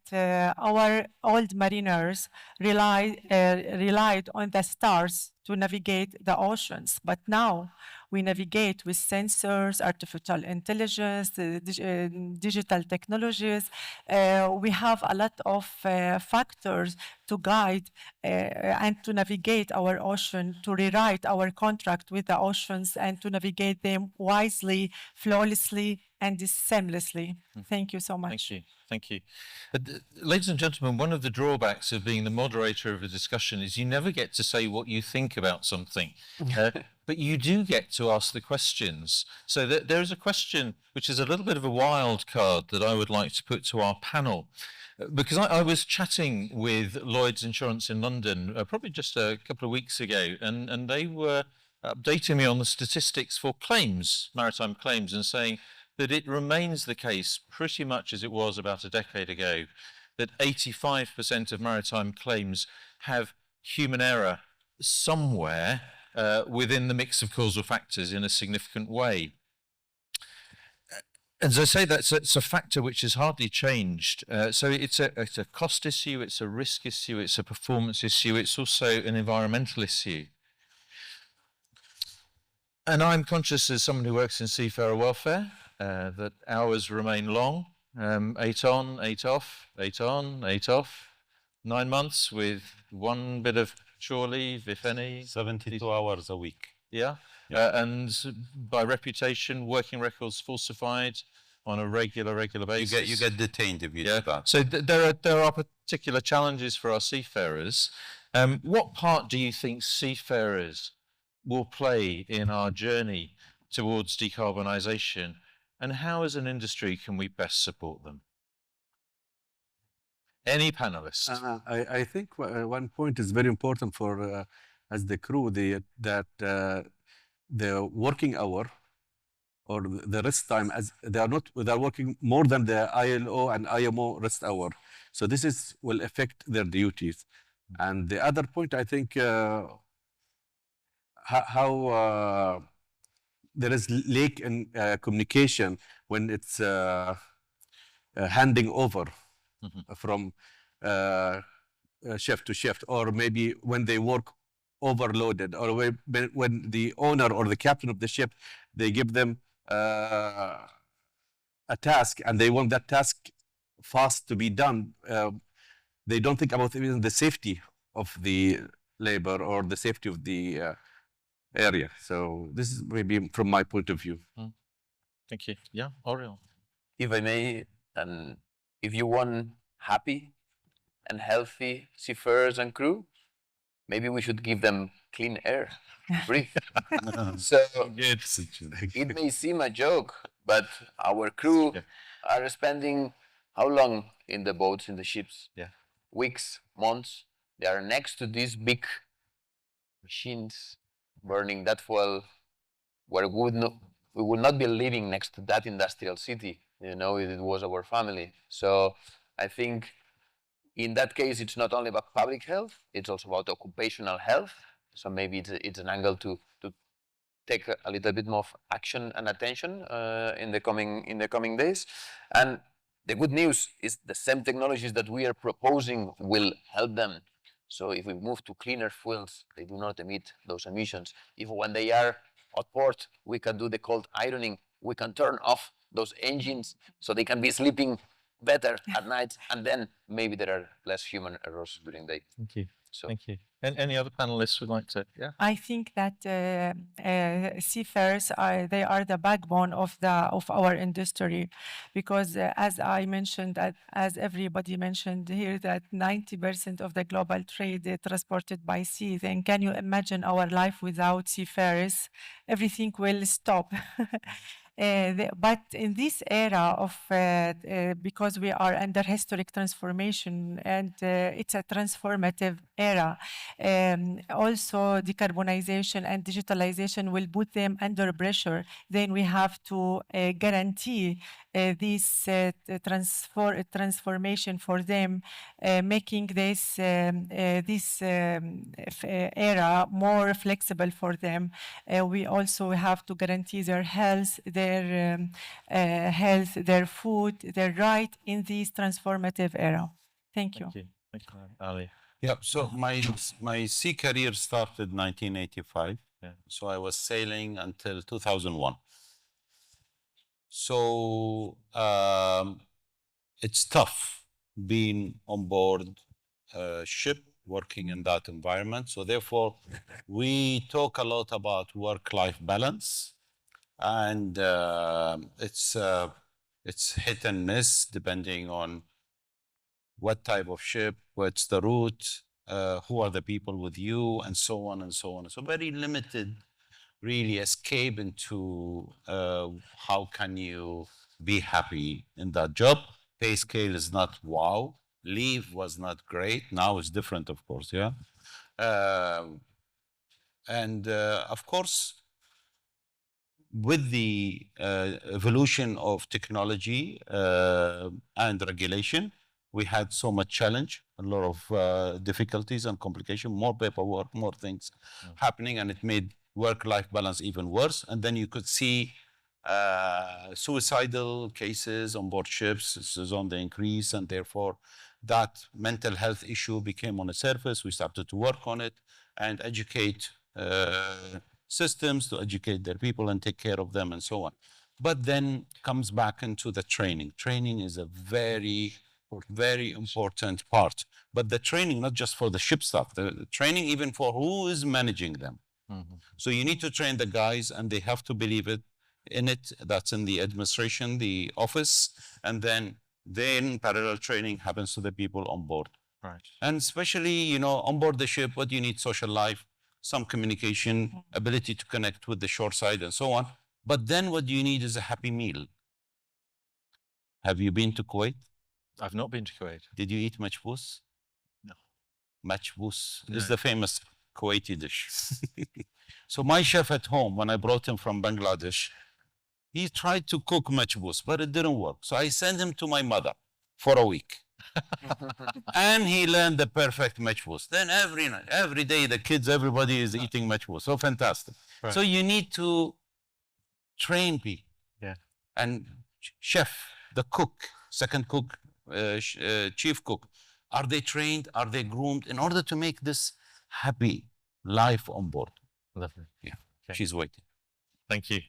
our old mariners relied on the stars to navigate the oceans, but now we navigate with sensors, artificial intelligence, digital technologies. We have a lot of factors to guide and to navigate our ocean, to rewrite our contract with the oceans and to navigate them wisely, flawlessly, and seamlessly. Thank you so much.
Thank you. Thank you. Ladies and gentlemen, one of the drawbacks of being the moderator of a discussion is you never get to say what you think about something, but you do get to ask the questions. So there is a question which is a little bit of a wild card that I would like to put to our panel. Because I was chatting with Lloyd's Insurance in London probably just a couple of weeks ago, and they were updating me on the statistics for claims, maritime claims, and saying that it remains the case pretty much as it was about a decade ago, that 85% of maritime claims have human error somewhere within the mix of causal factors in a significant way. As I say, it's a factor which has hardly changed. So it's a cost issue, it's a risk issue, it's a performance issue, it's also an environmental issue. And I'm conscious as someone who works in seafarer welfare that hours remain long, 8 on, 8 off, 8 on, 8 off, 9 months with one bit of shore leave, if any.
72 hours a week.
Yeah. And by reputation, working records falsified on a regular basis.
You get detained if you do that.
So there are particular challenges for our seafarers. What part do you think seafarers will play in our journey towards decarbonisation, and how as an industry can we best support them? Any panelist?
I think one point is very important for as the crew, that the working hour or the rest time, as they are working more than the ILO and IMO rest hour. So this will affect their duties. And the other point, I think, how there is lack in communication when it's handing over from shift to shift, or maybe when they work overloaded, or when the owner or the captain of the ship, they give them a task and they want that task fast to be done. They don't think about even the safety of the labor or the safety of the area. So this is maybe from my point of view.
Thank you. Yeah, Oriol.
If I may, and if you want happy and healthy seafarers and crew, maybe we should give them clean air to breathe. So it may seem a joke, but our crew are spending how long in the boats, in the ships? Weeks, months. They are next to these big machines burning that fuel, where we would not be living next to that industrial city, you know, if it was our family. So I think in that case, it's not only about public health, it's also about occupational health. So maybe it's an angle to take a little bit more of action and attention in the coming days. And the good news is the same technologies that we are proposing will help them. So if we move to cleaner fuels, they do not emit those emissions. If when they are at port, we can do the cold ironing, we can turn off those engines so they can be sleeping better at night, and then maybe there are less human errors during the day.
Thank you.
So.
Thank you. And any other panelists would like to? Yeah.
I think that seafarers they are the backbone of our industry, because as I mentioned, as everybody mentioned here, that 90% of the global trade is transported by sea. Then can you imagine our life without seafarers? Everything will stop. But in this era of, because we are under historic transformation and it's a transformative era, also decarbonization and digitalization will put them under pressure. Then we have to guarantee this transformation for them, making this era more flexible for them. We also have to guarantee their health, their food, their right in this transformative era. Thank you.
Thank you, Ali.
Yeah, so my sea career started 1985.
Yeah.
So I was sailing until 2001. So it's tough being on board a ship working in that environment. So therefore, we talk a lot about work-life balance, and it's hit and miss depending on what type of ship, what's the route, who are the people with you, and so on and so on. So very limited, really, escape into how can you be happy in that job. Pay scale is not wow. Leave was not great. Now it's different, of course, yeah. Of course, with the evolution of technology and regulation, we had so much challenge, a lot of difficulties and complication, more paperwork, more things happening, and it made work-life balance even worse. And then you could see suicidal cases on board ships. This is on the increase, and therefore that mental health issue became on the surface. We started to work on it and educate systems to educate their people and take care of them and so on. But then comes back into the training. Training is a very, very important part. But the training, not just for the ship staff, the training even for who is managing them.
Mm-hmm.
So you need to train the guys, and they have to believe it. In it, that's in the administration, the office, and then parallel training happens to the people on board.
Right.
And especially, on board the ship, what do you need? Social life, some communication, ability to connect with the shore side and so on. But then what you need is a happy meal. Have you been to Kuwait?
I've not been to Kuwait.
Did you eat matchbous?
No.
Matchbous
No.
is the famous Kuwaiti dish. So my chef at home, when I brought him from Bangladesh, he tried to cook matchbous, but it didn't work. So I sent him to my mother for a week. And he learned the perfect matchbous. Then every night, every day, the kids, everybody is eating matchbous. So fantastic.
Right.
So you need to train people.
Yeah.
And chef, the cook, second cook, chief cook, are they trained? Are they groomed in order to make this happy life on board?
Lovely.
Yeah.
Okay.
She's waiting.
Thank you.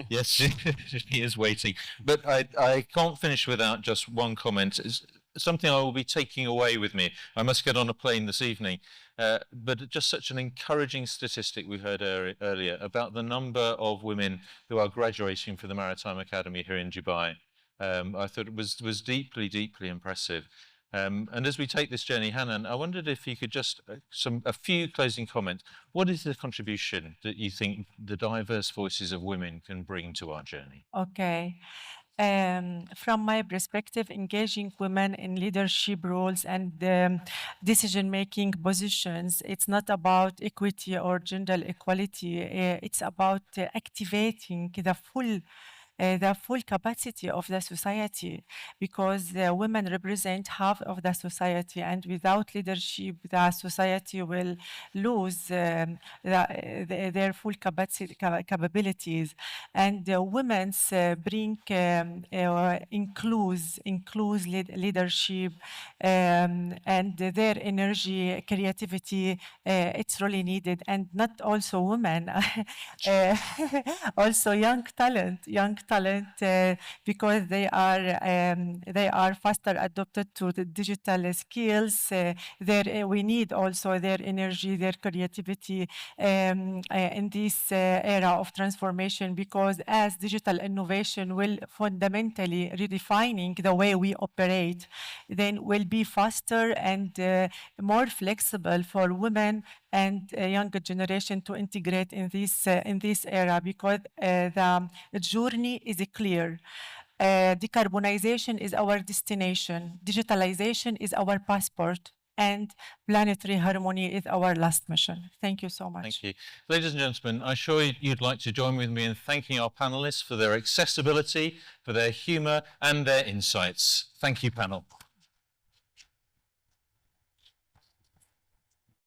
Yes, she is waiting. But I can't finish without just one comment. It's something I will be taking away with me. I must get on a plane this evening. But just such an encouraging statistic we heard earlier about the number of women who are graduating from the Maritime Academy here in Dubai. I thought it was deeply, deeply impressive. And as we take this journey, Hanan, I wondered if you could just a few closing comments. What is the contribution that you think the diverse voices of women can bring to our journey?
Okay. From my perspective, engaging women in leadership roles and decision-making positions, it's not about equity or gender equality. It's about activating the full capacity of the society, because women represent half of the society, and without leadership, the society will lose their full capabilities. And women bring include leadership and their energy, creativity. It's really needed, and not also women, also young talent, because they are faster adapted to the digital skills. We need also their energy, their creativity in this era of transformation, because as digital innovation will fundamentally redefining the way we operate, then will be faster and more flexible for women and younger generation to integrate in this era, because the journey is clear. Decarbonization is our destination. Digitalization is our passport. And planetary harmony is our last mission. Thank you so much.
Thank you. Ladies and gentlemen, I'm sure you'd like to join with me in thanking our panelists for their accessibility, for their humour and their insights. Thank you, panel.